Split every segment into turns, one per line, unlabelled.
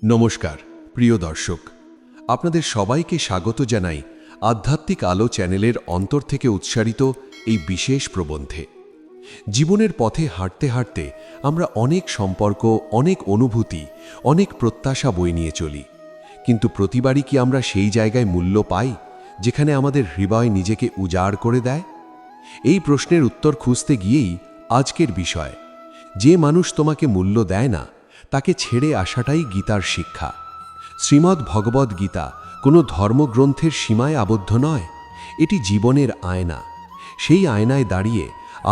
নমস্কার প্রিয় দর্শক, আপনাদের সবাইকে স্বাগত জানাই আধ্যাত্মিক আলো চ্যানেলের অন্তর থেকে উৎসারিত এই বিশেষ প্রবন্ধে। জীবনের পথে হাঁটতে হাঁটতে আমরা অনেক সম্পর্ক, অনেক অনুভূতি, অনেক প্রত্যাশা বয়ে নিয়ে চলি, কিন্তু প্রতিবারই কি আমরা সেই জায়গায় মূল্য পাই যেখানে আমাদের হৃদয় নিজেকে উজাড় করে দেয়? এই প্রশ্নের উত্তর খুঁজতে গিয়েই আজকের বিষয়, যে মানুষ তোমাকে মূল্য দেয় না তাকে ছেড়ে আসাটাই গীতার শিক্ষা। শ্রীমদ্ ভগবদ্ গীতা কোনো ধর্মগ্রন্থের সীমায় আবদ্ধ নয়, এটি জীবনের আয়না। সেই আয়নায় দাঁড়িয়ে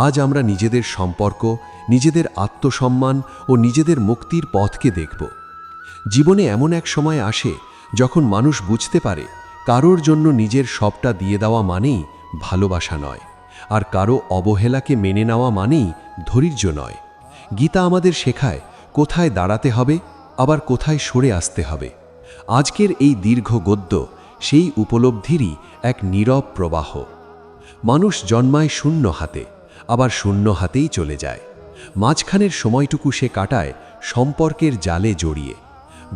আজ আমরা নিজেদের সম্পর্ক, নিজেদের আত্মসম্মান ও নিজেদের মুক্তির পথকে দেখব। জীবনে এমন এক সময় আসে যখন মানুষ বুঝতে পারে কারোর জন্য নিজের সবটা দিয়ে দেওয়া মানেই ভালোবাসা নয়, আর কারো অবহেলাকে মেনে নেওয়া মানেই ধৈর্য নয়। গীতা আমাদের শেখায় কোথায় দাঁড়াতে হবে, আবার কোথায় সরে আসতে হবে। আজকের এই দীর্ঘ গদ্য সেই উপলব্ধিরই এক নীরব প্রবাহ। মানুষ জন্মায় শূন্য হাতে, আবার শূন্য হাতেই চলে যায়। মাঝখানের সময়টুকু সে কাটায় সম্পর্কের জালে জড়িয়ে।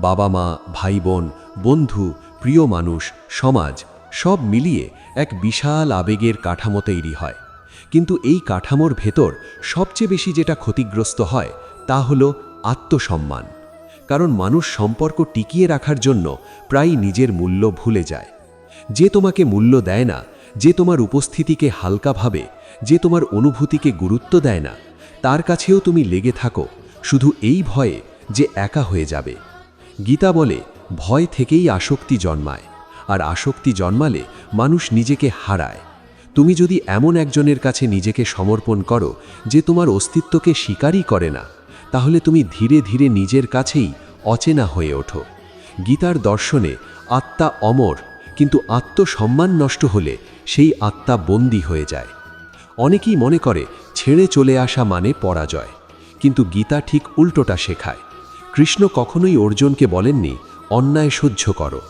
বাবা মা, ভাই বোন, বন্ধু, প্রিয় মানুষ, সমাজ সব মিলিয়ে এক বিশাল আবেগের কাঠামো তৈরি হয়। কিন্তু এই কাঠামোর ভেতর সবচেয়ে বেশি যেটা ক্ষতিগ্রস্ত হয় তা হলো আত্মসম্মান। কারণ মানুষ সম্পর্ক টিকিয়ে রাখার জন্য প্রায় নিজের মূল্য ভুলে যায়। যে তোমাকে মূল্য দেয় না, যে তোমার উপস্থিতিকে হালকা ভাবে, যে তোমার অনুভূতিকে গুরুত্ব দেয় না, তার কাছেও তুমি লেগে থাকো শুধু এই ভয়ে যে একা হয়ে যাবে। গীতা বলে ভয় থেকেই আসক্তি জন্মায়, আর আসক্তি জন্মালে মানুষ নিজেকে হারায়। তুমি যদি এমন একজনের কাছে নিজেকে সমর্পণ করো যে তোমার অস্তিত্বকে স্বীকারই করে না, তাহলে তুমি ধীরে ধীরে নিজের কাছেই অচেনা হয়ে ওঠো। গীতার দর্শনে আত্মা অমর, কিন্তু আত্মসম্মান নষ্ট হলে সেই আত্মা বন্দী হয়ে যায়। অনেকেই মনে করে ছেড়ে চলে আসা মানে পরাজয়, কিন্তু গীতা ঠিক উল্টোটা শেখায়। কৃষ্ণ কখনোই অর্জুনকে বলেননি অন্যায় সহ্য করো,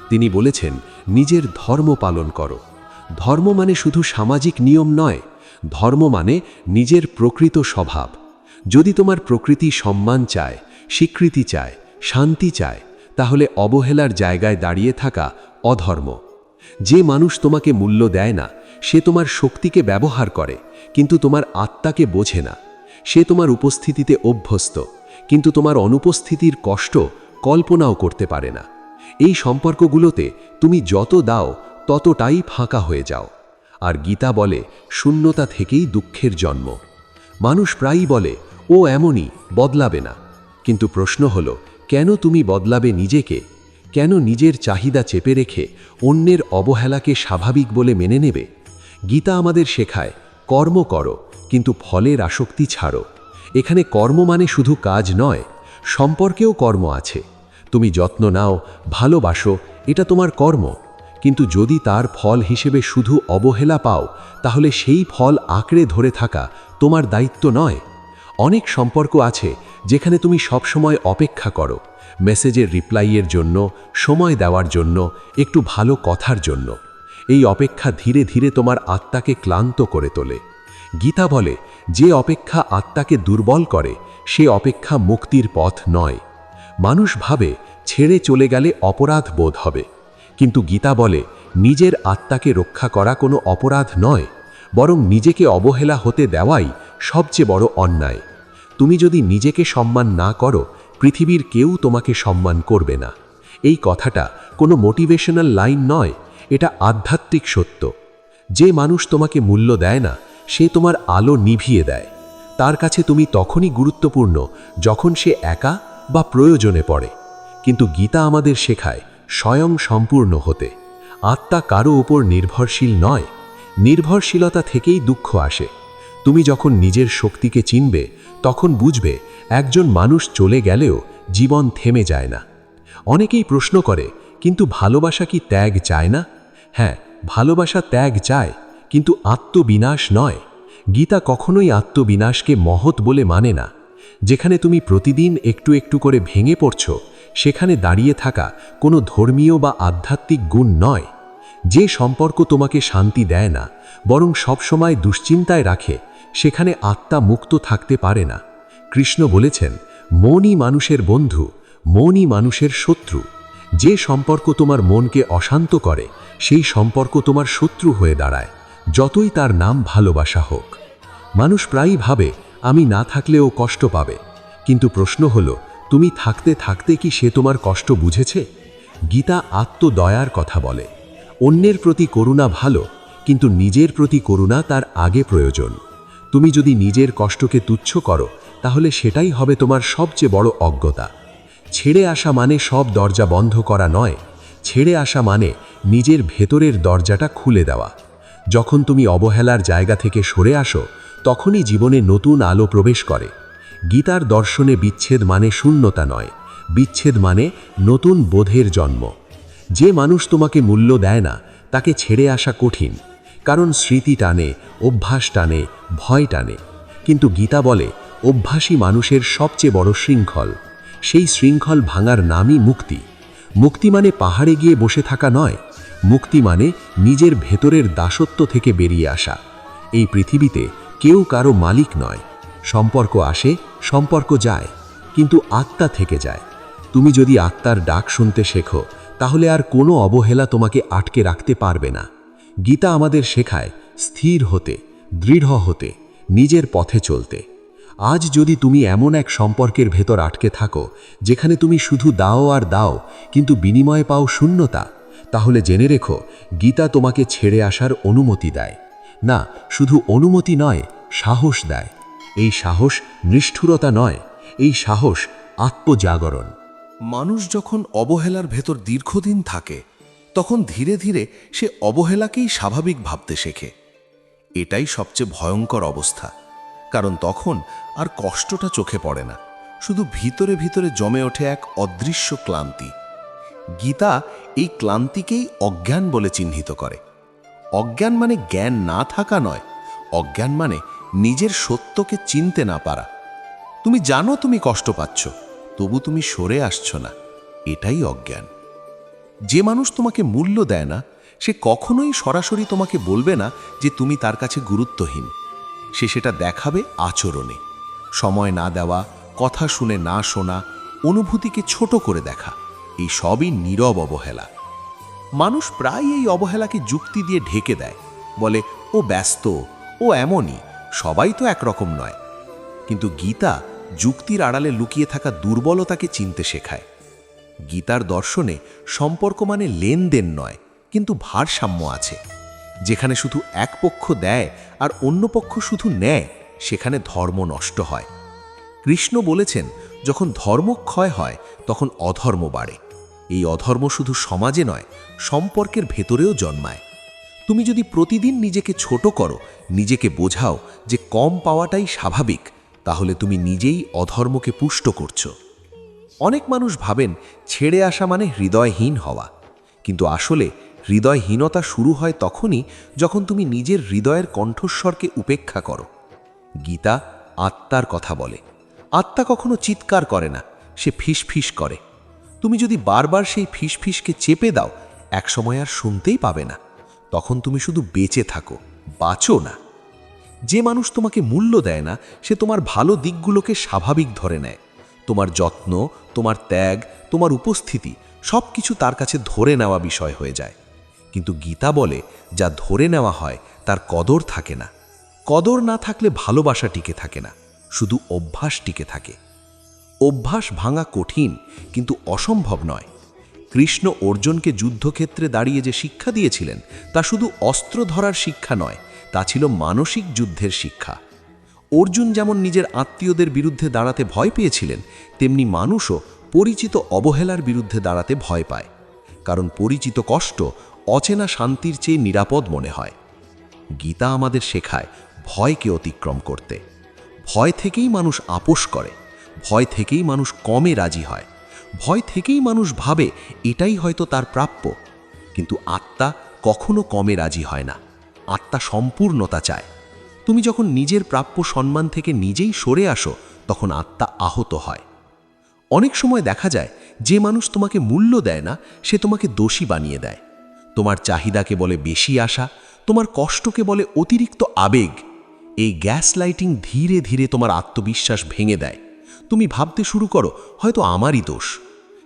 তিনি বলেছেন নিজের ধর্ম পালন করো। ধর্ম মানে শুধু সামাজিক নিয়ম নয়, ধর্ম মানে নিজের প্রকৃত স্বভাব। যদি তোমার প্রকৃতি সম্মান চায়, স্বীকৃতি চায়, শান্তি চায়, তাহলে অবহেলার জায়গায় দাঁড়িয়ে থাকা অধর্ম। যে মানুষ তোমাকে মূল্য দেয় না সে তোমার শক্তিকে ব্যবহার করে, কিন্তু তোমার আত্মাকে বোঝে না। সে তোমার উপস্থিতিতে অভ্যস্ত, কিন্তু তোমার অনুপস্থিতির কষ্ট কল্পনাও করতে পারে না। এই সম্পর্কগুলোতে তুমি যত দাও ততটাই ফাঁকা হয়ে যাও। আর গীতা বলে শূন্যতা থেকেই দুঃখের জন্ম। মানুষ প্রায়ই বলে ও এমনই, বদলাবে না। কিন্তু প্রশ্ন হলো, কেন তুমি বদলাবে নিজেকে? কেন নিজের চাহিদা চেপে রেখে অন্যের অবহেলাকে স্বাভাবিক বলে মেনে নেবে? গীতা আমাদের শেখায় কর্ম করো, কিন্তু ফলের আসক্তি ছাড়ো। এখানে কর্ম মানে শুধু কাজ নয়, সম্পর্কেও কর্ম আছে। তুমি যত্ন নাও, ভালোবাসো, এটা তোমার কর্ম। কিন্তু যদি তার ফল হিসেবে শুধু অবহেলা পাও, তাহলে সেই ফল আঁকড়ে ধরে থাকা তোমার দায়িত্ব নয়। অনেক সম্পর্ক আছে যেখানে তুমি সবসময় অপেক্ষা করো, মেসেজের রিপ্লাইয়ের জন্য, সময় দেওয়ার জন্য, একটু ভালো কথার জন্য। এই অপেক্ষা ধীরে ধীরে তোমার আত্মাকে ক্লান্ত করে তোলে। গীতা বলে যে অপেক্ষা আত্মাকে দুর্বল করে সে অপেক্ষা মুক্তির পথ নয়। মানুষ ভাবে ছেড়ে চলে গেলে অপরাধ বোধ হবে, কিন্তু গীতা বলে নিজের আত্মাকে রক্ষা করা কোনো অপরাধ নয়, বরং নিজেকে অবহেলা হতে দেওয়াই সবচেয়ে বড় অন্যায়। তুমি যদি নিজেকে সম্মান না করো, পৃথিবীর কেউ তোমাকে সম্মান করবে না। এই কথাটা কোনো মোটিভেশনাল লাইন নয়, এটা আধ্যাত্মিক সত্য। যে মানুষ তোমাকে মূল্য দেয় না সে তোমার আলো নিভিয়ে দেয়। তার কাছে তুমি তখনই গুরুত্বপূর্ণ যখন সে একা বা প্রয়োজনে পড়ে। কিন্তু গীতা আমাদের শেখায় স্বয়ং সম্পূর্ণ হতে। আত্মা কারো উপর নির্ভরশীল নয়, নির্ভরশীলতা থেকেই দুঃখ আসে। তুমি যখন নিজের শক্তিকে চিনবে তখন বুঝবে একজন মানুষ চলে গেলেও জীবন থেমে যায় না। অনেকেই প্রশ্ন করে, কিন্তু ভালোবাসা কি ত্যাগ চায় না? হ্যাঁ, ভালোবাসা ত্যাগ চায়, কিন্তু আত্মবিনাশ নয়। গীতা কখনোই আত্মবিনাশকে মহৎ বলে মানে না। যেখানে তুমি প্রতিদিন একটু একটু করে ভেঙে পড়ছো, সেখানে দাঁড়িয়ে থাকা কোনো ধর্মীয় বা আধ্যাত্মিক গুণ নয়। যে সম্পর্ক তোমাকে শান্তি দেয় না, বরং সবসময় দুশ্চিন্তায় রাখে, সেখানে আত্মা মুক্ত থাকতে পারে না। কৃষ্ণ বলেছেন মনই মানুষের বন্ধু,
মনই মানুষের শত্রু। যে সম্পর্ক তোমার মনকে অশান্ত করে সেই সম্পর্ক তোমার শত্রু হয়ে দাঁড়ায়, যতই তার নাম ভালোবাসা হোক। মানুষ প্রায়ই ভাবে আমি না থাকলেও কষ্ট পাবে, কিন্তু প্রশ্ন হলো তুমি থাকতে থাকতে কি সে তোমার কষ্ট বুঝেছে? গীতা আত্মদয়ার কথা বলে। অন্যের প্রতি করুণা ভালো, কিন্তু নিজের প্রতি করুণা তার আগে প্রয়োজন। তুমি যদি নিজের কষ্টকে তুচ্ছ করো তাহলে সেটাই হবে তোমার সবচেয়ে বড় অজ্ঞতা। ছেড়ে আসা মানে সব দরজা বন্ধ করা নয়, ছেড়ে আসা মানে নিজের ভেতরের দরজাটা খুলে দেওয়া। যখন তুমি অবহেলার জায়গা থেকে সরে আসো তখনই জীবনে নতুন আলো প্রবেশ করে। গীতার দর্শনে বিচ্ছেদ মানে শূন্যতা নয়, বিচ্ছেদ মানে নতুন বোধের জন্ম। যে মানুষ তোমাকে মূল্য দেয় না তাকে ছেড়ে আসা কঠিন, কারণ স্মৃতি টানে, অভ্যাস টানে, ভয় টানে। কিন্তু গীতা বলে অভ্যাসী মানুষের সবচেয়ে বড় শৃঙ্খল। সেই শৃঙ্খল ভাঙার নামই মুক্তি। মুক্তি মানে পাহাড়ে গিয়ে বসে থাকা নয়, মুক্তি মানে নিজের ভেতরের দাসত্ব থেকে বেরিয়ে আসা। এই পৃথিবীতে কেউ কারো মালিক নয়। সম্পর্ক আসে, সম্পর্ক যায়, কিন্তু আত্মা থেকে যায়। তুমি যদি আত্মার ডাক শুনতে শেখো তাহলে আর কোনো অবহেলা তোমাকে আটকে রাখতে পারবে না। গীতা আমাদের শেখায় স্থির হতে, দৃঢ় হতে, নিজের পথে চলতে। আজ যদি তুমি এমন এক সম্পর্কের ভেতর আটকে থাকো যেখানে তুমি শুধু দাও আর দাও কিন্তু বিনিময়ে পাও শূন্যতা, তাহলে জেনে রেখো গীতা তোমাকে ছেড়ে আসার অনুমতি দেয় না। শুধু অনুমতি নয়, সাহস দেয়। এই সাহস নিষ্ঠুরতা নয়, এই সাহস আত্মজাগরণ।
মানুষ যখন অবহেলার ভেতর দীর্ঘদিন থাকে তখন ধীরে ধীরে সে অবহেলাকেই স্বাভাবিক ভাবতে শেখে। এটাই সবচেয়ে ভয়ঙ্কর অবস্থা, কারণ তখন আর কষ্টটা চোখে পড়ে না, শুধু ভিতরে ভিতরে জমে ওঠে এক অদৃশ্য ক্লান্তি। গীতা এই ক্লান্তিকেই অজ্ঞান বলে চিহ্নিত করে। অজ্ঞান মানে জ্ঞান না থাকা নয়, অজ্ঞান মানে নিজের সত্যকে চিনতে না পারা। তুমি জানো তুমি কষ্ট পাচ্ছ, তবু তুমি সরে আসছো না, এটাই অজ্ঞান। যে মানুষ তোমাকে মূল্য দেয় না সে কখনোই সরাসরি তোমাকে বলবে না যে তুমি তার কাছে গুরুত্বহীন। সে সেটা দেখাবে আচরণে। সময় না দেওয়া, কথা শুনে না শোনা, অনুভূতিকে ছোট করে দেখা, এই সবই নীরব অবহেলা। মানুষ প্রায় এই অবহেলাকে যুক্তি দিয়ে ঢেকে দেয়, বলে ও ব্যস্ত, ও এমনই, সবাই তো একরকম নয়। কিন্তু গীতা যুক্তির আড়ালে লুকিয়ে থাকা দুর্বলতাকে চিনতে শেখায়। গীতার দর্শনে সম্পর্ক মানে লেনদেন নয়, কিন্তু ভারসাম্য আছে। যেখানে শুধু এক পক্ষ দেয় আর অন্য পক্ষ শুধু নেয়, সেখানে ধর্ম নষ্ট হয়। কৃষ্ণ বলেছেন, যখন ধর্মক্ষয় হয় তখন অধর্ম বাড়ে। এই অধর্ম শুধু সমাজে নয়, সম্পর্কের ভেতরেও জন্মায়। তুমি যদি প্রতিদিন নিজেকে ছোট করো, নিজেকে বোঝাও যে কম পাওয়াটাই স্বাভাবিক, তাহলে তুমি নিজেই অধর্মকে পুষ্ট করছো। অনেক মানুষ ভাবেন ছেড়ে আসা মানে হৃদয়হীন হওয়া, কিন্তু আসলে হৃদয়হীনতা শুরু হয় তখনই যখন তুমি নিজের হৃদয়ের কণ্ঠস্বরকে উপেক্ষা করো। গীতা আত্মার কথা বলে। আত্মা কখনো চিৎকার করে না, সে ফিসফিস করে। তুমি যদি বারবার সেই ফিসফিসকে চেপে দাও, একসময় আর শুনতেই পাবে না। তখন তুমি শুধু বেঁচে থাকো, বাঁচো না। যে মানুষ তোমাকে মূল্য দেয় না সে তোমার ভালো দিকগুলোকে স্বাভাবিক ধরে নেয়। তোমার যত্ন, তোমার ত্যাগ, তোমার উপস্থিতি সব কিছু তার কাছে ধরে নেওয়া বিষয় হয়ে যায়। কিন্তু গীতা বলে, যা ধরে নেওয়া হয় তার কদর থাকে না। কদর না থাকলে ভালোবাসা টিকে থাকে না, শুধু অভ্যাস টিকে থাকে। অভ্যাস ভাঙা কঠিন, কিন্তু অসম্ভব নয়। কৃষ্ণ অর্জুনকে যুদ্ধক্ষেত্রে দাঁড়িয়ে যে শিক্ষা দিয়েছিলেন তা শুধু অস্ত্র ধরার শিক্ষা নয়, তা ছিল মানসিক যুদ্ধের শিক্ষা। অর্জুন যেমন নিজের আত্মীয়দের বিরুদ্ধে দাঁড়াতে ভয় পেয়েছিলেন, তেমনি মানুষও পরিচিত অবহেলার বিরুদ্ধে দাঁড়াতে ভয় পায়। কারণ পরিচিত কষ্ট অচেনা শান্তির চেয়ে নিরাপদ মনে হয়। গীতা আমাদের শেখায় ভয়কে অতিক্রম করতে। ভয় থেকেই মানুষ আপোষ করে, ভয় থেকেই মানুষ কমে রাজি হয়, ভয় থেকেই মানুষ ভাবে এটাই হয়তো তার প্রাপ্য। কিন্তু আত্মা কখনো কমে রাজি হয় না, আত্মা সম্পূর্ণতা চায়। তুমি যখন নিজের প্রাপ্য সম্মান থেকে নিজেই সরে আসো, তখন আত্মা আহত হয়। অনেক সময় দেখা যায় যে মানুষ তোমাকে মূল্য দেয় না সে তোমাকে দোষী বানিয়ে দেয়। তোমার চাহিদাকে বলে বেশি আশা, তোমার কষ্টকে বলে অতিরিক্ত আবেগ। এই গ্যাস লাইটিং ধীরে ধীরে তোমার আত্মবিশ্বাস ভেঙে দেয়। তুমি ভাবতে শুরু করো হয়তো আমারই দোষ,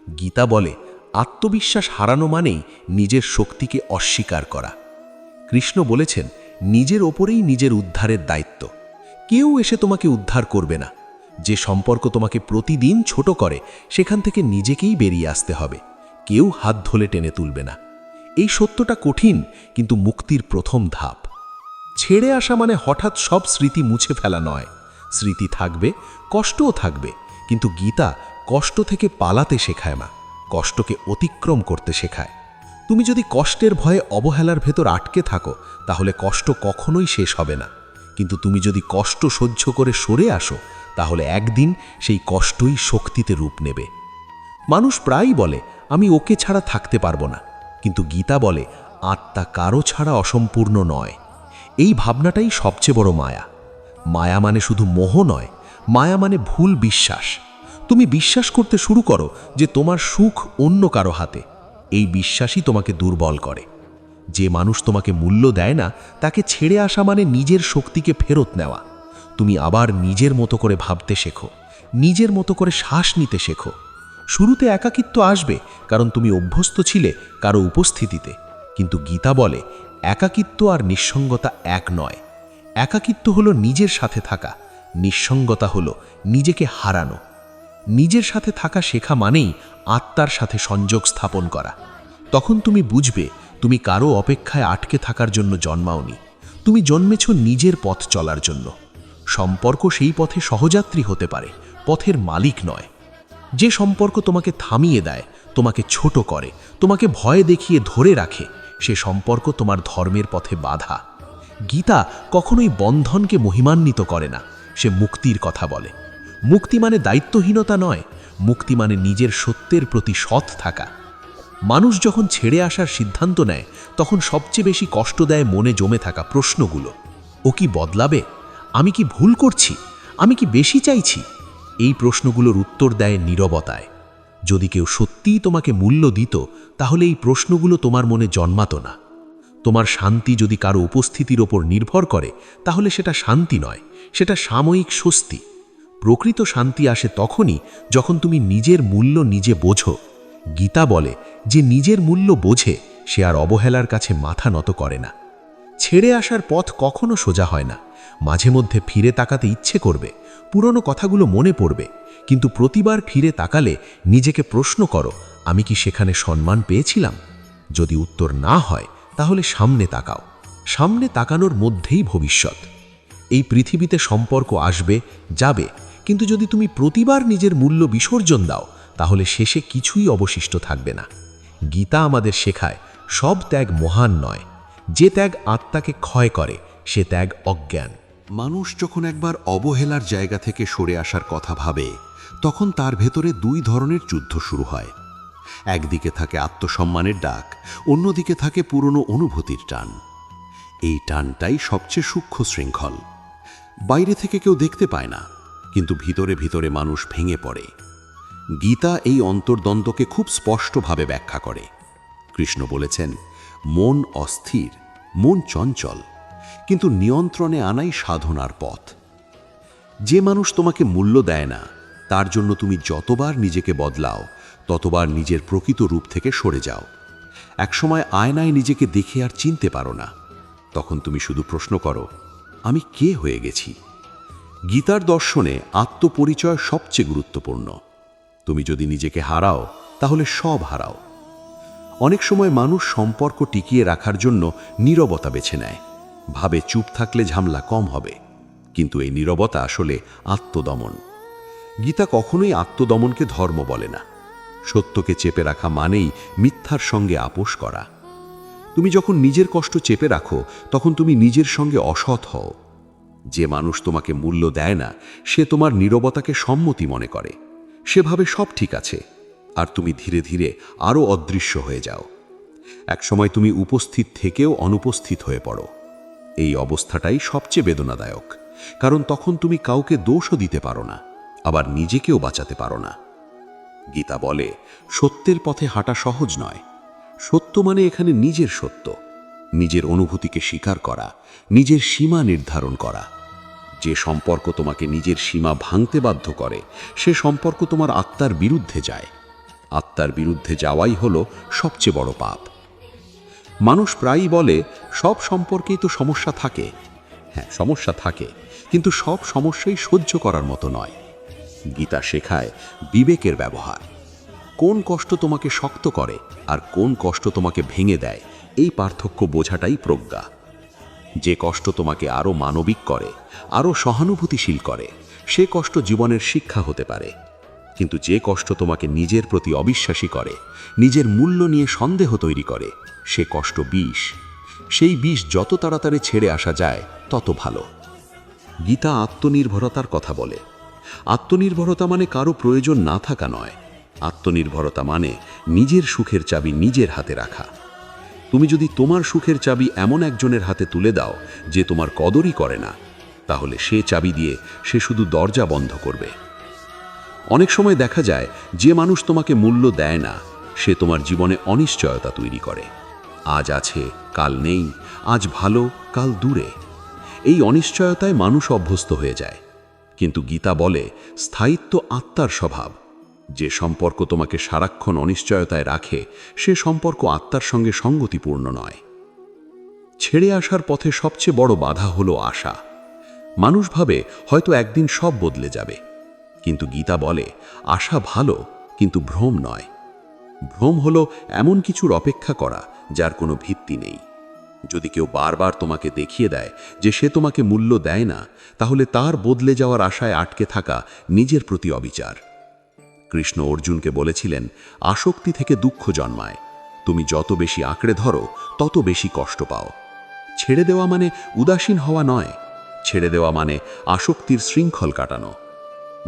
গীতা বলে আত্মবিশ্বাস হারানো মানেই নিজের শক্তিকে অস্বীকার করা। কৃষ্ণ বলেছেন নিজের ওপরেই নিজের উদ্ধারের দায়িত্ব। কেউ এসে তোমাকে উদ্ধার করবে না। যে সম্পর্ক তোমাকে প্রতিদিন ছোট করে সেখান থেকে নিজেকেই বেরিয়ে আসতে হবে। কেউ হাত ধরে টেনে তুলবে না। এই সত্যটা কঠিন, কিন্তু মুক্তির প্রথম ধাপ। ছেড়ে আসা মানে হঠাৎ সব স্মৃতি মুছে ফেলা নয়। স্মৃতি থাকবে, কষ্টও থাকবে, কিন্তু গীতা কষ্ট থেকে পালাতে শেখায় না, কষ্টকে অতিক্রম করতে শেখায়। তুমি যদি কষ্টের ভয়ে অবহেলার ভেতর আটকে থাকো তাহলে কষ্ট কখনোই শেষ হবে না। কিন্তু তুমি যদি কষ্ট সহ্য করে সরে আসো তাহলে একদিন সেই কষ্টই শক্তিতে রূপ নেবে। মানুষ প্রায়ই বলে আমি ওকে ছাড়া থাকতে পারবো না, কিন্তু গীতা বলে আত্মা কারো ছাড়া অসম্পূর্ণ নয়। এই ভাবনাটাই সবচেয়ে বড় মায়া। মায়া মানে শুধু মোহ নয়, মায়া মানে ভুল বিশ্বাস। তুমি বিশ্বাস করতে শুরু করো যে তোমার সুখ অন্য কারো হাতে। এই বিশ্বাসই তোমাকে দুর্বল করে। যে মানুষ তোমাকে মূল্য দেয় না তাকে ছেড়ে আসা মানে নিজের শক্তিকে ফেরত নেওয়া। তুমি আবার নিজের মতো করে ভাবতে শেখো, নিজের মতো করে শ্বাস নিতে শেখো। শুরুতে একাকিত্ব আসবে, কারণ তুমি অভ্যস্ত ছিলে কারো উপস্থিতিতে। কিন্তু গীতা বলে একাকিত্ব আর নিঃসঙ্গতা এক নয়। একাকিত্ব হলো নিজের সাথে থাকা, নিঃসঙ্গতা হলো নিজেকে হারানো। নিজের সাথে থাকা শেখা মানেই আত্মার সাথে সংযোগ স্থাপন করা। তখন তুমি বুঝবে তুমি কারো অপেক্ষায় আটকে থাকার জন্য জন্মাওনি। তুমি জন্মেছ নিজের পথ চলার জন্য। সম্পর্ক সেই পথে সহযাত্রী হতে পারে, পথের মালিক নয়। যে সম্পর্ক তোমাকে থামিয়ে দেয়, তোমাকে ছোট করে, তোমাকে ভয় দেখিয়ে ধরে রাখে, সে সম্পর্ক তোমার ধর্মের পথে বাধা। গীতা কখনোই বন্ধনকে মহিমান্বিত করে না, সে মুক্তির কথা বলে। মুক্তি মানে দায়িত্বহীনতা নয়, মুক্তি মানে নিজের সত্যের প্রতি সৎ থাকা। মানুষ যখন ছেড়ে আসার সিদ্ধান্ত নেয় তখন সবচেয়ে বেশি কষ্ট দেয় মনে জমে থাকা প্রশ্নগুলো। ও কি বদলাবে? আমি কি ভুল করছি? আমি কি বেশি চাইছি? এই প্রশ্নগুলোর উত্তর দেয় নীরবতায়। যদি কেউ সত্যিই তোমাকে মূল্য দিত তাহলে এই প্রশ্নগুলো তোমার মনে জন্মাতো না। তোমার শান্তি যদি কারো উপস্থিতির ওপর নির্ভর করে তাহলে সেটা শান্তি নয়, সেটা সাময়িক স্বস্তি। প্রকৃত শান্তি আসে তখনই যখন তুমি নিজের মূল্য নিজে বোঝো। গীতা বলে যে নিজের মূল্য বোঝে সে আর অবহেলার কাছে মাথা নত করে না। ছেড়ে আসার পথ কখনো সোজা হয় না। মাঝে মধ্যে ফিরে তাকাতে ইচ্ছে করবে, পুরনো কথাগুলো মনে পড়বে, কিন্তু প্রতিবার ফিরে তাকালে নিজেকে প্রশ্ন করো আমি কি সেখানে সম্মান পেয়েছিলাম? যদি উত্তর না হয় তাহলে সামনে তাকাও। সামনে তাকানোর মধ্যেই ভবিষ্যৎ। এই পৃথিবীতে সম্পর্ক আসবে, যাবে, কিন্তু যদি তুমি প্রতিবার নিজের মূল্য বিসর্জন দাও তাহলে শেষে কিছুই অবশিষ্ট থাকবে না। গীতা আমাদের শেখায় সব ত্যাগ মহান নয়। যে ত্যাগ আত্মাকে ক্ষয় করে সে ত্যাগ অজ্ঞান।
মানুষ যখন একবার অবহেলার জায়গা থেকে সরে আসার কথা ভাবে তখন তার ভেতরে দুই ধরনের যুদ্ধ শুরু হয়। একদিকে থাকে আত্মসম্মানের ডাক, অন্যদিকে থাকে পুরনো অনুভূতির টান। এই টানটাই সবচেয়ে সূক্ষ্ম শৃঙ্খল। বাইরে থেকে কেউ দেখতে পায় না, কিন্তু ভিতরে ভিতরে মানুষ ভেঙে পড়ে। গীতা এই অন্তর্দ্বন্দ্বকে খুব স্পষ্টভাবে ব্যাখ্যা করে। কৃষ্ণ বলেছেন মন অস্থির, মন চঞ্চল, কিন্তু নিয়ন্ত্রণে আনাই সাধনার পথ। যে মানুষ তোমাকে মূল্য দেয় না তার জন্য তুমি যতবার নিজেকে বদলাও ততবার নিজের প্রকৃত রূপ থেকে সরে যাও। একসময় আয়নায় নিজেকে দেখে আর চিনতে পারো না, তখন তুমি শুধু প্রশ্ন করো আমি কে হয়ে গেছি। গীতার দর্শনে আত্মপরিচয় সবচেয়ে গুরুত্বপূর্ণ। তুমি যদি নিজেকে হারাও তাহলে সব হারাও। অনেক সময় মানুষ সম্পর্ক টিকিয়ে রাখার জন্য নীরবতা বেছে নেয়, ভাবে চুপ থাকলে ঝামেলা কম হবে, কিন্তু এই নীরবতা আসলে আত্মদমন। গীতা কখনোই আত্মদমনকে ধর্ম বলে না। সত্যকে চেপে রাখা মানেই মিথ্যার সঙ্গে আপোষ করা। তুমি যখন নিজের কষ্ট চেপে রাখো তখন তুমি নিজের সঙ্গে অসৎ হও। যে মানুষ তোমাকে মূল্য দেয় না সে তোমার নীরবতাকে সম্মতি মনে করে। সেভাবে সব ঠিক আছে, আর তুমি ধীরে ধীরে আরও অদৃশ্য হয়ে যাও। একসময় তুমি উপস্থিত থেকেও অনুপস্থিত হয়ে পড়ো। এই অবস্থাটাই সবচেয়ে বেদনাদায়ক, কারণ তখন তুমি কাউকে দোষও দিতে পারো না, আবার নিজেকেও বাঁচাতে পারো না। গীতা বলে সত্যের পথে হাঁটা সহজ নয়। সত্য মানে এখানে নিজের সত্য, নিজের অনুভূতিকে স্বীকার করা, নিজের সীমা নির্ধারণ করা। যে সম্পর্ক তোমাকে নিজের সীমা ভাঙতে বাধ্য করে সে সম্পর্ক তোমার আত্মার বিরুদ্ধে যায়।
আত্মার বিরুদ্ধে যাওয়াই হলো সবচেয়ে বড় পাপ। মানুষ প্রায়ই বলে সব সম্পর্কেই তো সমস্যা থাকে। হ্যাঁ, সমস্যা থাকে, কিন্তু সব সমস্যাই সহ্য করার মতো নয়। গীতা শেখায় বিবেকের ব্যবহার। কোন কষ্ট তোমাকে শক্ত করে আর কোন কষ্ট তোমাকে ভেঙে দেয়, এই পার্থক্য বোঝাটাই প্রজ্ঞা। যে কষ্ট তোমাকে আরও মানবিক করে, আরও সহানুভূতিশীল করে, সে কষ্ট জীবনের শিক্ষা হতে পারে। কিন্তু যে কষ্ট তোমাকে নিজের প্রতি অবিশ্বাসী করে, নিজের মূল্য নিয়ে সন্দেহ তৈরি করে, সে কষ্ট বিষ। সেই বিষ যত তাড়াতাড়ি ছেড়ে আসা যায় তত ভালো। গীতা আত্মনির্ভরতার কথা বলে। আত্মনির্ভরতা মানে কারো প্রয়োজন না থাকা নয়। আত্মনির্ভরতা মানে নিজের সুখের চাবি নিজের হাতে রাখা। তুমি যদি তোমার সুখের চাবি এমন একজনের হাতে তুলে দাও যে তোমার কদরই করে না, তাহলে সে চাবি দিয়ে সে শুধু দরজা বন্ধ করবে। অনেক সময় দেখা যায় যে মানুষ তোমাকে মূল্য দেয় না, সে তোমার জীবনে অনিশ্চয়তা তৈরি করে। আজ আছে, কাল নেই, আজ ভালো, কাল দূরে। এই অনিশ্চয়তায় মানুষ অভ্যস্ত হয়ে যায়। কিন্তু গীতা বলে স্থায়িত্ব আত্মার স্বভাব। যে সম্পর্ক তোমাকে সারাক্ষণ অনিশ্চয়তায় রাখে, সে সম্পর্ক আত্মার সঙ্গে সঙ্গতিপূর্ণ নয়। ছেড়ে আসার পথে সবচেয়ে বড় বাধা হলো আশা। মানুষ ভাবে হয়তো একদিন সব বদলে যাবে, কিন্তু গীতা বলে আশা ভালো, কিন্তু ভ্রম নয়। ভ্রম হলো এমন কিছুর অপেক্ষা করা যার কোনো ভিত্তি নেই। যদি কেউ বারবার তোমাকে দেখিয়ে দেয় যে সে তোমাকে মূল্য দেয় না, তাহলে তার বদলে যাওয়ার আশায় আটকে থাকা নিজের প্রতি অবিচার। কৃষ্ণ অর্জুনকে বলেছিলেন, আসক্তি থেকে দুঃখ জন্মায়। তুমি যত বেশি আঁকড়ে ধরো, তত বেশি কষ্ট পাও। ছেড়ে দেওয়া মানে উদাসীন হওয়া নয়, ছেড়ে দেওয়া মানে আসক্তির শৃঙ্খল কাটানো।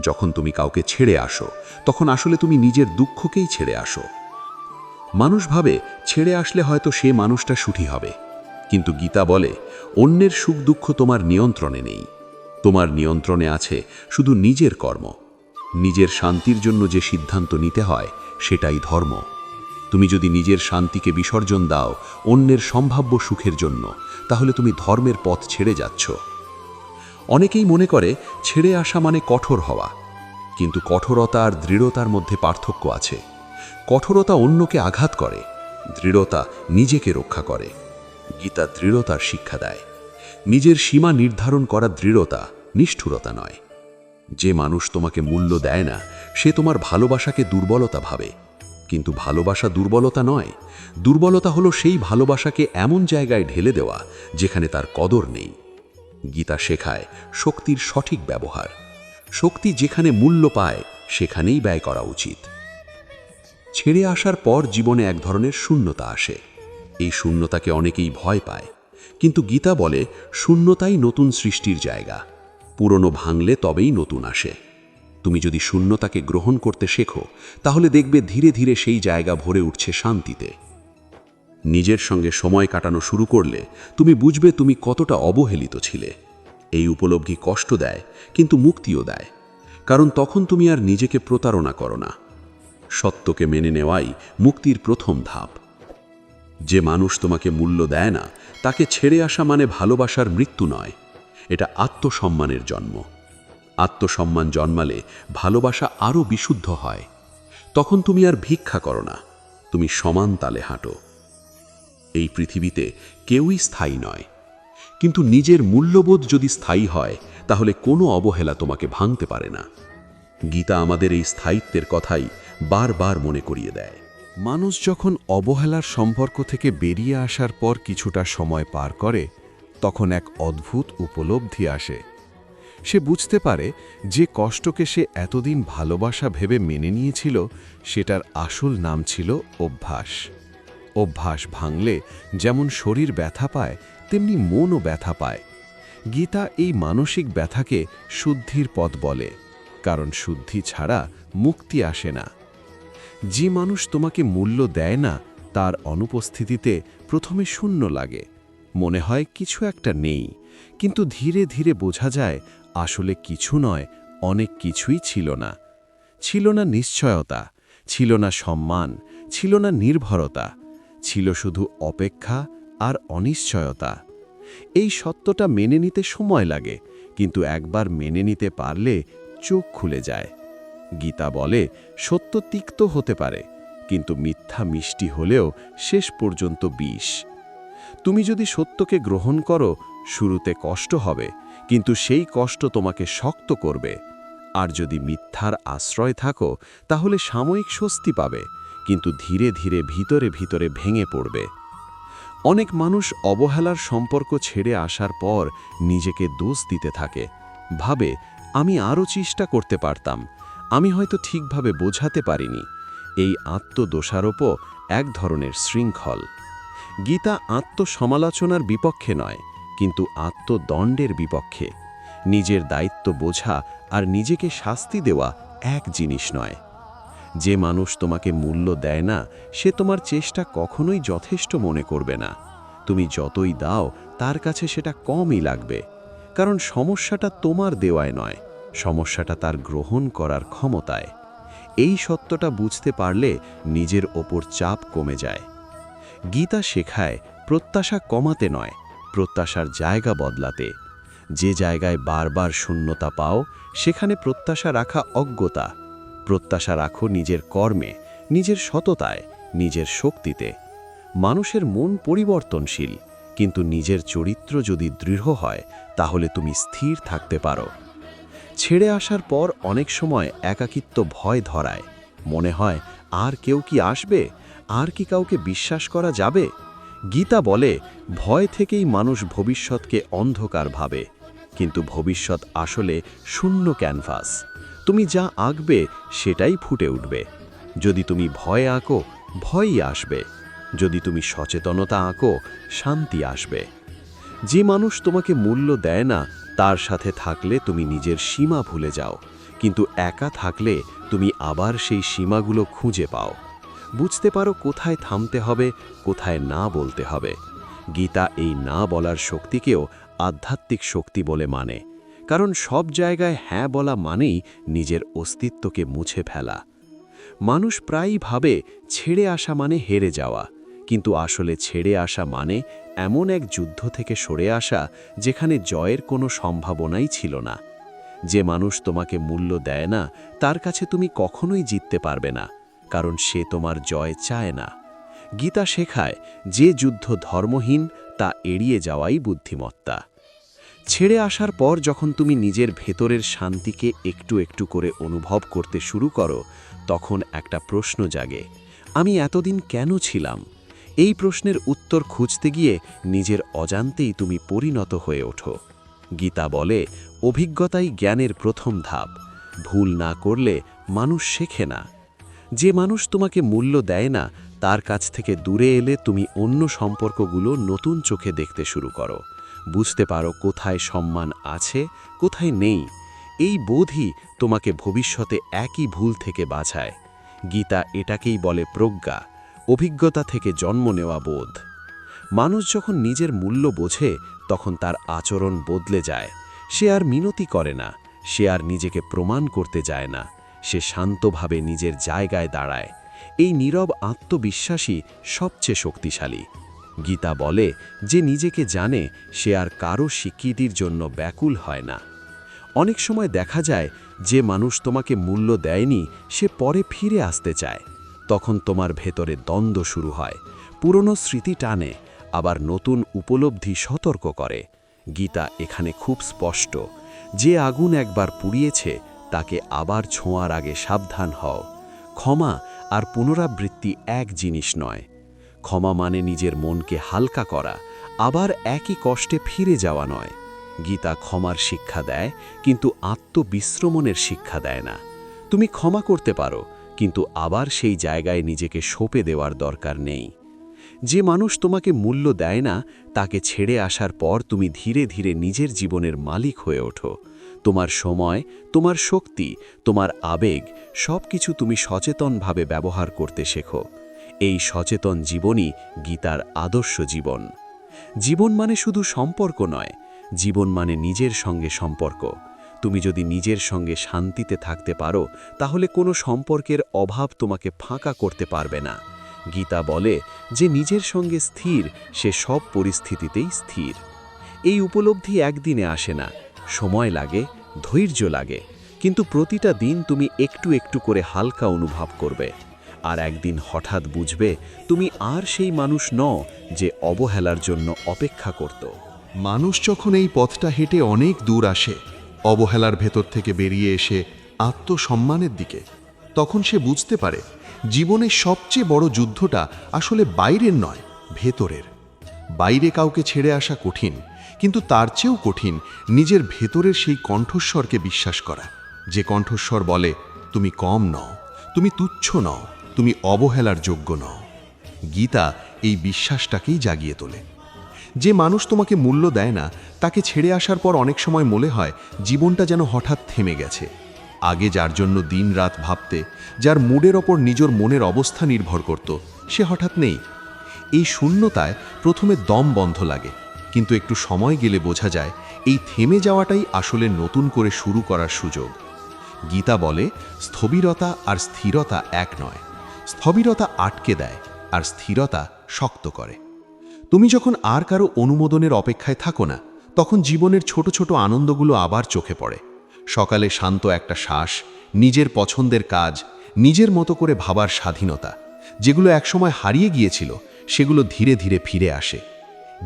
যখন তুমি কাউকে ছেড়ে আসো, তখন আসলে তুমি নিজের দুঃখকেই ছেড়ে আসো। মানুষ ভাবে ছেড়ে আসলে হয়তো সে মানুষটা সুখী হবে, কিন্তু গীতা বলে অন্যের সুখ দুঃখ তোমার নিয়ন্ত্রণে নেই। তোমার নিয়ন্ত্রণে আছে শুধু নিজের কর্ম। নিজের শান্তির জন্য যে সিদ্ধান্ত নিতে হয়, সেটাই ধর্ম। তুমি যদি নিজের শান্তিকে বিসর্জন দাও অন্যের সম্ভাব্য সুখের জন্য, তাহলে তুমি ধর্মের পথ ছেড়ে যাচ্ছ। অনেকেই মনে করে ছেড়ে আসা মানে কঠোর হওয়া, কিন্তু কঠোরতা আর দৃঢ়তার মধ্যে পার্থক্য আছে। কঠোরতা অন্যকে আঘাত করে, দৃঢ়তা নিজেকে রক্ষা করে। গীতা দৃঢ়তার শিক্ষা দেয়। নিজের সীমা নির্ধারণ করা দৃঢ়তা, নিষ্ঠুরতা নয়। যে মানুষ তোমাকে মূল্য দেয় না, সে তোমার ভালোবাসাকে দুর্বলতা ভাবে। কিন্তু ভালোবাসা দুর্বলতা নয়। দুর্বলতা হলো সেই ভালোবাসাকে এমন জায়গায় ঢেলে দেওয়া যেখানে তার কদর নেই। গীতা শেখায় শক্তির সঠিক ব্যবহার। শক্তি যেখানে মূল্য পায়, সেখানেই ব্যয় করা উচিত। ছেড়ে আসার পর জীবনে এক ধরনের শূন্যতা আসে। এই শূন্যতাকে অনেকেই ভয় পায়, কিন্তু গীতা বলে শূন্যতাই নতুন সৃষ্টির জায়গা। পুরনো ভাঙলে তবেই নতুন আসে। তুমি যদি শূন্যতাকে গ্রহণ করতে শেখো, তাহলে দেখবে ধীরে ধীরে সেই জায়গা ভরে উঠছে শান্তিতে। নিজের সঙ্গে সময় কাটানো শুরু করলে তুমি বুঝবে তুমি কতটা অবহেলিত ছিলে। এই উপলব্ধি কষ্ট দেয়, কিন্তু মুক্তিও দেয়, কারণ তখন তুমি আর নিজেকে প্রতারণা করো না। সত্যকে মেনে নেওয়াই মুক্তির প্রথম ধাপ। যে মানুষ তোমাকে মূল্য দেয় না, তাকে ছেড়ে আসা মানে ভালোবাসার মৃত্যু নয়, এটা আত্মসম্মানের জন্ম। আত্মসম্মান জন্মালে ভালোবাসা আরও বিশুদ্ধ হয়। তখন তুমি আর ভিক্ষা করো না, তুমি সমান তালে হাঁটো। এই পৃথিবীতে কেউই স্থায়ী নয়, কিন্তু নিজের মূল্যবোধ যদি স্থায়ী হয়, তাহলে কোনো অবহেলা তোমাকে ভাঙতে পারে না। গীতা আমাদের এই স্থায়িত্বের কথাই বারবার মনে করিয়ে দেয়।
মানুষ যখন অবহেলার সম্পর্ক থেকে বেরিয়ে আসার পর কিছুটা সময় পার করে, তখন এক অদ্ভুত উপলব্ধি আসে। সে বুঝতে পারে যে কষ্টকে সে এতদিন ভালোবাসা ভেবে মেনে নিয়েছিল, সেটার আসল নাম ছিল অভ্যাস। অভ্যাস ভাঙলে যেমন শরীর ব্যথা পায়, তেমনি মনও ব্যথা পায়। গীতা এই মানসিক ব্যথাকে শুদ্ধির পথ বলে, কারণ শুদ্ধি ছাড়া মুক্তি আসে না। যে মানুষ তোমাকে মূল্য দেয় না, তার অনুপস্থিতিতে প্রথমে শূন্য লাগে, মনে হয় কিছু একটা নেই, কিন্তু ধীরে ধীরে বোঝা যায় আসলে কিছু নয়, অনেক কিছুই ছিল না। ছিল না নিশ্চয়তা, ছিল না সম্মান, ছিল না নির্ভরতা, ছিল শুধু অপেক্ষা আর অনিশ্চয়তা। এই সত্যটা মেনে নিতে সময় লাগে, কিন্তু একবার মেনে নিতে পারলে চোখ খুলে যায়। গীতা বলে সত্য তিক্ত হতে পারে,
কিন্তু মিথ্যা মিষ্টি হলেও শেষ পর্যন্ত বিষ। তুমি যদি সত্যকে গ্রহণ করো, শুরুতে কষ্ট হবে, কিন্তু সেই কষ্ট তোমাকে শক্ত করবে। আর যদি মিথ্যার আশ্রয় থাকো, তাহলে সাময়িক স্বস্তি পাবে, কিন্তু ধীরে ধীরে ভিতরে ভিতরে ভেঙে পড়বে। অনেক মানুষ অবহেলার সম্পর্ক ছেড়ে আসার পর নিজেকে দোষ দিতে থাকে, ভাবে আমি আরও চেষ্টা করতে পারতাম, আমি হয়তো ঠিকভাবে বোঝাতে পারিনি। এই আত্মদোষারোপও এক ধরনের শৃঙ্খল। গীতা আত্মসমালোচনার বিপক্ষে নয়, কিন্তু আত্মদণ্ডের বিপক্ষে। নিজের দায়িত্ব বোঝা আর নিজেকে শাস্তি দেওয়া এক জিনিস নয়। যে মানুষ তোমাকে মূল্য দেয় না, সে তোমার চেষ্টা কখনোই যথেষ্ট মনে করবে না। তুমি যতই দাও, তার কাছে সেটা কমই লাগবে। কারণ সমস্যাটা তোমার দেওয়ায় নয়, সমস্যাটা তার গ্রহণ করার ক্ষমতায়। এই সত্যটা বুঝতে পারলে নিজের ওপর চাপ কমে যায়। গীতা শেখায় প্রত্যাশা কমাতে নয়, প্রত্যাশার জায়গা বদলাতে। যে জায়গায় বারবার শূন্যতা পাও, সেখানে প্রত্যাশা রাখা অজ্ঞতা। প্রত্যাশা রাখো নিজের কর্মে, নিজের সততায়, নিজের শক্তিতে। মানুষের মন পরিবর্তনশীল, কিন্তু নিজের চরিত্র যদি দৃঢ় হয়, তাহলে তুমি স্থির থাকতে পারো। ছেড়ে আসার পর অনেক সময় একাকিত্ব ভয় ধরায়। মনে হয় আর কেউ কি আসবে, আর কি কাউকে বিশ্বাস করা যাবে। গীতা বলে ভয় থেকেই মানুষ ভবিষ্যৎকে অন্ধকার ভাবে, কিন্তু ভবিষ্যৎ আসলে শূন্য ক্যানভাস। তুমি যা আঁকবে সেটাই ফুটে উঠবে। যদি তুমি ভয় আঁকো, ভয়ই আসবে। যদি তুমি সচেতনতা আঁকো, শান্তি আসবে। যে মানুষ তোমাকে মূল্য দেয় না, তার সাথে থাকলে তুমি নিজের সীমা ভুলে যাও, কিন্তু একা থাকলে তুমি আবার সেই সীমাগুলো খুঁজে পাও। বুঝতে পারো কোথায় থামতে হবে, কোথায় না বলতে হবে। গীতা এই না বলার শক্তিকেও আধ্যাত্মিক শক্তি বলে মানে, কারণ সব জায়গায় হ্যাঁ বলা মানেই নিজের অস্তিত্বকে মুছে ফেলা। মানুষ প্রায়ই ভাবে ছেড়ে আসা মানে হেরে যাওয়া, কিন্তু আসলে ছেড়ে আসা মানে এমন এক যুদ্ধ থেকে সরে আসা যেখানে জয়ের কোনো সম্ভাবনাই ছিল না। যে মানুষ তোমাকে মূল্য দেয় না, তার কাছে তুমি কখনোই জিততে পারবে না, কারণ সে তোমার জয় চায় না। গীতা শেখায় যে যুদ্ধ ধর্মহীন, তা এড়িয়ে যাওয়াই বুদ্ধিমত্তা। ছেড়ে আসার পর যখন তুমি নিজের ভেতরের শান্তিকে একটু একটু করে অনুভব করতে শুরু করো, তখন একটা প্রশ্ন জাগে, আমি এতদিন কেন ছিলাম? এই প্রশ্নের উত্তর খুঁজতে গিয়ে নিজের অজান্তেই তুমি পরিণত হয়ে ওঠো। গীতা বলে অভিজ্ঞতাই জ্ঞানের প্রথম ধাপ। ভুল না করলে মানুষ শেখে না। যে মানুষ তোমাকে মূল্য দেয় না, তার কাছ থেকে দূরে এলে তুমি অন্য সম্পর্কগুলো নতুন চোখে দেখতে শুরু করো। বুঝতে পারো কোথায় সম্মান আছে, কোথায় নেই। এই বোধই তোমাকে ভবিষ্যতে একই ভুল থেকে বাঁচায়। গীতা এটাকেই বলে প্রজ্ঞা, অভিজ্ঞতা থেকে জন্ম নেওয়া বোধ। মানুষ যখন নিজের মূল্য বোঝে, তখন তার আচরণ বদলে যায়। সে আর মিনতি করে না, সে আর নিজেকে প্রমাণ করতে যায় না, সে শান্তভাবে নিজের জায়গায় দাঁড়ায়। এই নীরব আত্মবিশ্বাসী সবচেয়ে শক্তিশালী। গীতা বলে যে নিজেকে জানে, সে আর কারো স্বীকৃতির জন্য ব্যাকুল হয় না। অনেক সময় দেখা যায় যে মানুষ তোমাকে মূল্য দেয়নি, সে পরে ফিরে আসতে চায়। তখন তোমার ভেতরে দ্বন্দ্ব শুরু হয়, পুরনো স্মৃতি টানে, আবার নতুন উপলব্ধি সতর্ক করে। গীতা এখানে খুব স্পষ্ট, যে আগুন একবার পুড়িয়েছে তাকে আবার ছোঁয়ার আগে সাবধান হও। ক্ষমা আর পুনরাবৃত্তি এক জিনিস নয়। ক্ষমা মানে নিজের মনকে হালকা করা, আবার একই কষ্টে ফিরে যাওয়া নয়। গীতা ক্ষমার শিক্ষা দেয়, কিন্তু আত্মবিশ্রমণের শিক্ষা দেয় না। তুমি ক্ষমা করতে পারো, কিন্তু আবার সেই জায়গায় নিজেকে সঁপে দেওয়ার দরকার নেই। যে মানুষ তোমাকে মূল্য দেয় না, তাকে ছেড়ে আসার পর তুমি ধীরে ধীরে নিজের জীবনের মালিক হয়ে ওঠো। তোমার সময়, তোমার শক্তি, তোমার আবেগ, সব কিছু তুমি সচেতনভাবে ব্যবহার করতে শেখো। এই সচেতন জীবনই গীতার আদর্শ জীবন। জীবন মানে শুধু সম্পর্ক নয়, জীবন মানে নিজের সঙ্গে সম্পর্ক। তুমি যদি নিজের সঙ্গে শান্তিতে থাকতে পারো, তাহলে কোনো সম্পর্কের অভাব তোমাকে ফাঁকা করতে পারবে না। গীতা বলে যে নিজের সঙ্গে স্থির, সে সব পরিস্থিতিতেই স্থির। এই উপলব্ধি একদিনে আসে না, সময় লাগে, ধৈর্য লাগে, কিন্তু প্রতিটা দিন তুমি একটু একটু করে হালকা অনুভব করবে। আর একদিন হঠাৎ বুঝবে তুমি আর সেই মানুষ নও যে অবহেলার জন্য অপেক্ষা করত।
মানুষ যখন এই পথটা হেঁটে অনেক দূর আসে, অবহেলার ভেতর থেকে বেরিয়ে এসে আত্মসম্মানের দিকে, তখন সে বুঝতে পারে জীবনের সবচেয়ে বড় যুদ্ধটা আসলে বাইরের নয়, ভেতরের। বাইরে কাউকে ছেড়ে আসা কঠিন, কিন্তু তার চেয়েও কঠিন নিজের ভেতরের সেই কণ্ঠস্বরকে বিশ্বাস করা, যে কণ্ঠস্বর বলে তুমি কম নও, তুমি তুচ্ছ নও, তুমি অবহেলার যোগ্য নও। গীতা এই বিশ্বাসটাকেই জাগিয়ে তোলে। যে মানুষ তোমাকে মূল্য দেয় না, তাকে ছেড়ে আসার পর অনেক সময় মনে হয় জীবনটা যেন হঠাৎ থেমে গেছে। আগে যার জন্য দিন রাত ভাবতে, যার মুডের ওপর নিজের মনের অবস্থা নির্ভর করত, সে হঠাৎ নেই। এই শূন্যতায় প্রথমে দম বন্ধ লাগে, কিন্তু একটু সময় গেলে বোঝা যায় এই থেমে যাওয়াটাই আসলে নতুন করে শুরু করার সুযোগ। গীতা বলে স্থবিরতা আর স্থিরতা এক নয়। স্থবিরতা আটকে দেয় আর স্থিরতা শক্ত করে। তুমি যখন আর কারো অনুমোদনের অপেক্ষায় থাকো না, তখন জীবনের ছোট ছোট আনন্দগুলো আবার চোখে পড়ে। সকালে শান্ত একটা শ্বাস, নিজের পছন্দের কাজ, নিজের মতো করে ভাবার স্বাধীনতা, যেগুলো একসময় হারিয়ে গিয়েছিল, সেগুলো ধীরে ধীরে ফিরে আসে।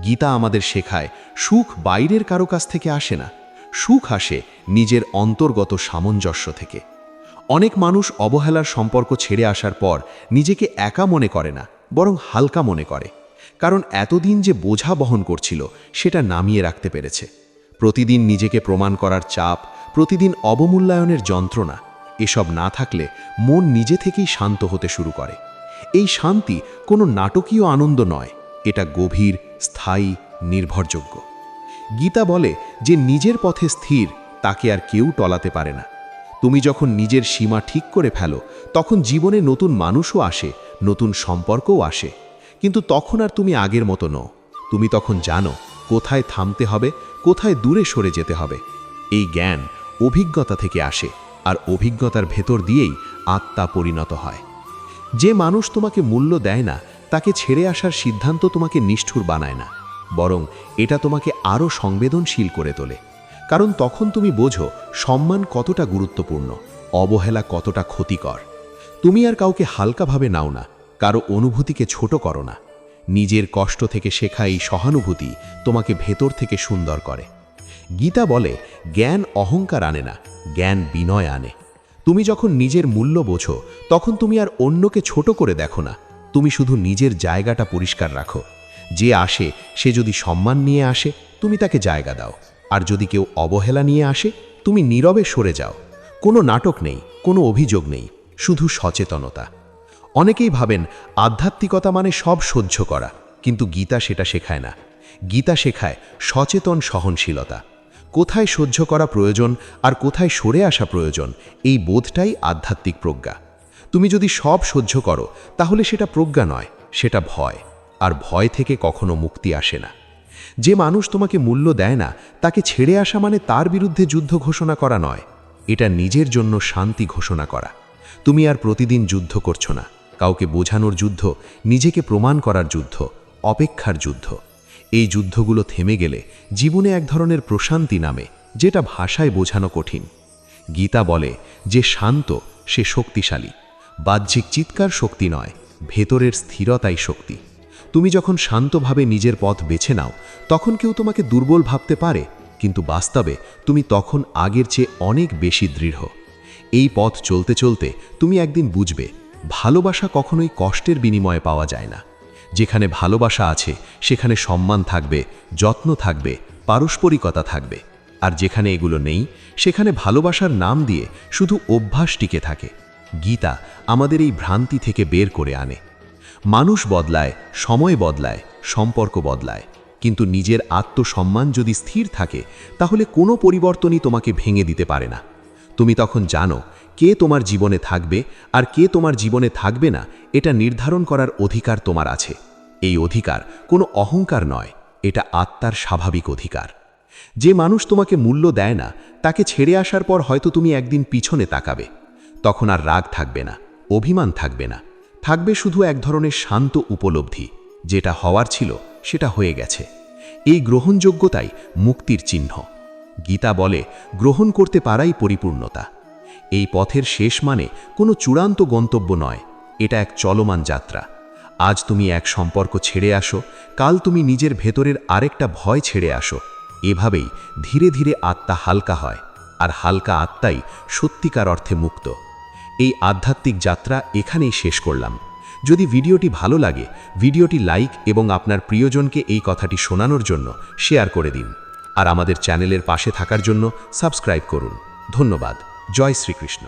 গীতা আমাদের শেখায় সুখ বাইরের কারো কাছ থেকে আসে না, সুখ আসে নিজের অন্তর্গত সামঞ্জস্য থেকে। অনেক মানুষ অবহেলার সম্পর্ক ছেড়ে আসার পর নিজেকে একা মনে করে না, বরং হালকা মনে করে, কারণ এতদিন যে বোঝা বহন করছিল সেটা নামিয়ে রাখতে পেরেছে। প্রতিদিন নিজেকে প্রমাণ করার চাপ, প্রতিদিন অবমূল্যায়নের যন্ত্রণা, এসব না থাকলে মন নিজে থেকেই শান্ত হতে শুরু করে। এই শান্তি কোনো নাটকীয় আনন্দ নয়, এটা গভীর, স্থায়ী, নির্ভরযোগ্য। গীতা বলে যে নিজের পথে স্থির তাকে আর কেউ টলাতে পারে না। তুমি যখন নিজের সীমা ঠিক করে ফেলো, তখন জীবনে নতুন মানুষও আসে, নতুন সম্পর্কও আসে, কিন্তু তখন আর তুমি আগের মতো নও। তুমি তখন জানো কোথায় থামতে হবে, কোথায় দূরে সরে যেতে হবে। এই জ্ঞান অভিজ্ঞতা থেকে আসে, আর অভিজ্ঞতার ভেতর দিয়েই আত্মা পরিণত হয়। যে মানুষ তোমাকে মূল্য দেয় না, তাকে ছেড়ে আসার সিদ্ধান্ত তোমাকে নিষ্ঠুর বানায় না, বরং এটা তোমাকে আরও সংবেদনশীল করে তোলে। কারণ তখন তুমি বোঝো সম্মান কতটা গুরুত্বপূর্ণ, অবহেলা কতটা ক্ষতিকর। তুমি আর কাউকে হালকাভাবে নাও না, কারো অনুভূতিকে ছোট করো না। নিজের কষ্ট থেকে শেখা এই সহানুভূতি তোমাকে ভেতর থেকে সুন্দর করে। গীতা বলে জ্ঞান অহংকার আনে না, জ্ঞান বিনয় আনে। তুমি যখন নিজের মূল্য বোঝো, তখন তুমি আর অন্যকে ছোট করে দেখো না, তুমি শুধু নিজের জায়গাটা পরিষ্কার রাখো। যে আসে সে যদি সম্মান নিয়ে আসে, তুমি তাকে জায়গা দাও, আর যদি কেউ অবহেলা নিয়ে আসে, তুমি নীরবে সরে যাও। কোনো নাটক নেই, কোনো অভিযোগ নেই, শুধু সচেতনতা। অনেকেই ভাবেন আধ্যাত্মিকতা মানে সব সহ্য করা, কিন্তু গীতা সেটা শেখায় না। গীতা শেখায় সচেতন সহনশীলতা। কোথায় সহ্য করা প্রয়োজন আর কোথায় সরে আসা প্রয়োজন, এই বোধটাই আধ্যাত্মিক প্রজ্ঞা। তুমি যদি সব সহ্য করো, তাহলে সেটা প্রজ্ঞা নয়, সেটা ভয়, আর ভয় থেকে কখনো মুক্তি আসে না। যে মানুষ তোমাকে মূল্য দেয় না, তাকে ছেড়ে আসা মানে তার বিরুদ্ধে যুদ্ধ ঘোষণা করা নয়, এটা নিজের জন্য শান্তি ঘোষণা করা। তুমি আর প্রতিদিন যুদ্ধ করছো না, কাউকে বোঝানোর যুদ্ধ, নিজেকে প্রমাণ করার যুদ্ধ, অপেক্ষার যুদ্ধ। এই যুদ্ধগুলো থেমে গেলে জীবনে এক ধরনের প্রশান্তি নামে, যেটা ভাষায় বোঝানো কঠিন। গীতা বলে যে শান্ত সে শক্তিশালী। বাহ্যিক চিৎকার শক্তি নয়, ভেতরের স্থিরতাই শক্তি। তুমি যখন শান্তভাবে নিজের পথ বেছে নাও, তখন কেউ তোমাকে দুর্বল ভাবতে পারে, কিন্তু বাস্তবে তুমি তখন আগের চেয়ে অনেক বেশি দৃঢ়। এই পথ চলতে চলতে তুমি একদিন বুঝবে ভালোবাসা কখনোই কষ্টের বিনিময়ে পাওয়া যায় না। যেখানে ভালোবাসা আছে সেখানে সম্মান থাকবে, যত্ন থাকবে, পারস্পরিকতা থাকবে। আর যেখানে এগুলো নেই, সেখানে ভালোবাসার নাম দিয়ে শুধু অভ্যাস টিকে থাকে। গীতা আমাদের এই ভ্রান্তি থেকে বের করে আনে। মানুষ বদলায়, সময় বদলায়, সম্পর্ক বদলায়, কিন্তু নিজের আত্মসম্মান যদি স্থির থাকে, তাহলে কোনো পরিবর্তনই তোমাকে ভেঙে দিতে পারে না। তুমি তখন জানো কে তোমার জীবনে থাকবে আর কে তোমার জীবনে থাকবে না, এটা নির্ধারণ করার অধিকার তোমার আছে। এই অধিকার কোনো অহংকার নয়, এটা আত্মার স্বাভাবিক অধিকার। যে মানুষ তোমাকে মূল্য দেয় না, তাকে ছেড়ে আসার পর হয়তো তুমি একদিন পিছনে তাকাবে। তখন আর রাগ থাকবে না, অভিমান থাকবে না, থাকবে শুধু এক ধরনের শান্ত উপলব্ধি, যেটা হওয়ার ছিল সেটা হয়ে গেছে। এই গ্রহণযোগ্যতাই মুক্তির চিহ্ন। গীতা বলে গ্রহণ করতে পারাই পরিপূর্ণতা। এই পথের শেষ মানে কোনো চূড়ান্ত গন্তব্য নয়,
এটা এক চলমান যাত্রা। আজ তুমি এক সম্পর্ক ছেড়ে আসো, কাল তুমি নিজের ভেতরের আরেকটা ভয় ছেড়ে আসো। এভাবেই ধীরে ধীরে আত্মা হালকা হয়, আর হালকা আত্মাই সত্যিকার অর্থে মুক্ত। এই আধ্যাত্মিক যাত্রা এখানেই শেষ করলাম। যদি ভিডিওটি ভালো লাগে, ভিডিওটি লাইক এবং আপনার প্রিয়জনকে এই কথাটি শোনানোর জন্য শেয়ার করে দিন। আর আমাদের চ্যানেলের পাশে থাকার জন্য সাবস্ক্রাইব করুন। ধন্যবাদ। জয় শ্রীকৃষ্ণ।